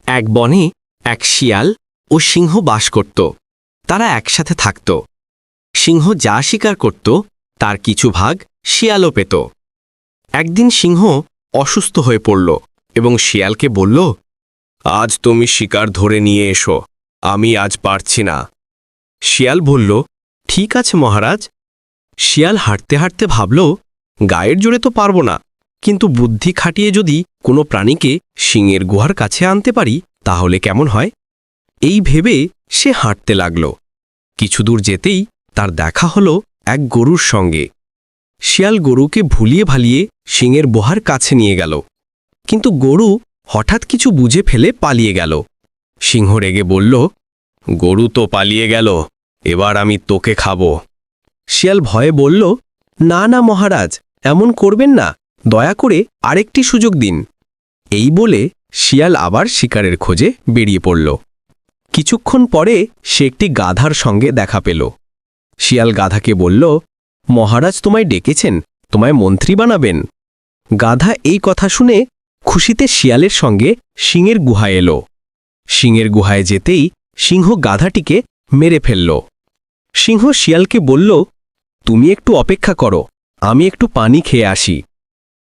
এক বনে এক শিয়াল ও সিংহ বাস করত। তারা একসাথে থাকত। সিংহ যা শিকার করত তার কিছু ভাগ শিয়ালও পেত। একদিন সিংহ অসুস্থ হয়ে পড়ল এবং শিয়ালকে বলল, আজ তুমি শিকার ধরে নিয়ে এসো, আমি আজ পারছি না। শিয়াল বলল, ঠিক আছে মহারাজ। শিয়াল হাঁটতে হাঁটতে ভাবল, গায়ের জোরে তো পারব না, কিন্তু বুদ্ধি খাটিয়ে যদি কোনো প্রাণীকে সিংহের গুহার কাছে আনতে পারি তাহলে কেমন হয়। এই ভেবে সে হাঁটতে লাগল। কিছু দূর যেতেই তার দেখা হলো এক গরুর সঙ্গে। শিয়াল গরুকে ভুলিয়ে ভালিয়ে সিংহের গুহার কাছে নিয়ে গেল, কিন্তু গরু হঠাৎ কিছু বুঝে ফেলে পালিয়ে গেল। সিংহ রেগে বলল, গরু তো পালিয়ে গেল, এবার আমি তোকে খাব। শিয়াল ভয়ে বলল, না না মহারাজ, এমন করবেন না, দয়া করে আরেকটি সুযোগ দিন। এই বলে শিয়াল আবার শিকারের খোঁজে বেরিয়ে পড়ল। কিছুক্ষণ পরে সে একটি গাধার সঙ্গে দেখা পেল। শিয়াল গাধাকে বলল, মহারাজ তোমায় ডেকেছেন, তোমায় মন্ত্রী বানাবেন। গাধা এই কথা শুনে খুশিতে শিয়ালের সঙ্গে সিংহের গুহায় এলো। সিংহের গুহায় যেতেই সিংহ গাধাটিকে মেরে ফেলল। সিংহ শিয়ালকে বলল, তুমি একটু অপেক্ষা করো, আমি একটু পানি খেয়ে আসি।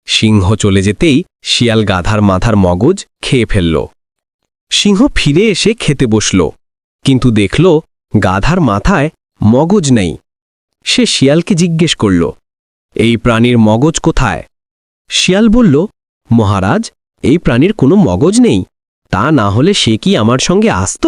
সিংহ চলে যেতেই শিয়াল গাধার মাথার মগজ খেয়ে ফেলল। সিংহ ফিরে এসে খেতে বসল, কিন্তু দেখল গাধার মাথায় মগজ নেই। সে শিয়ালকে জিজ্ঞেস করল, এই প্রাণীর মগজ কোথায়? শিয়াল বলল, মহারাজ, এই প্রাণীর কোনো মগজ নেই, তা না হলে সে কি আমার সঙ্গে আসত?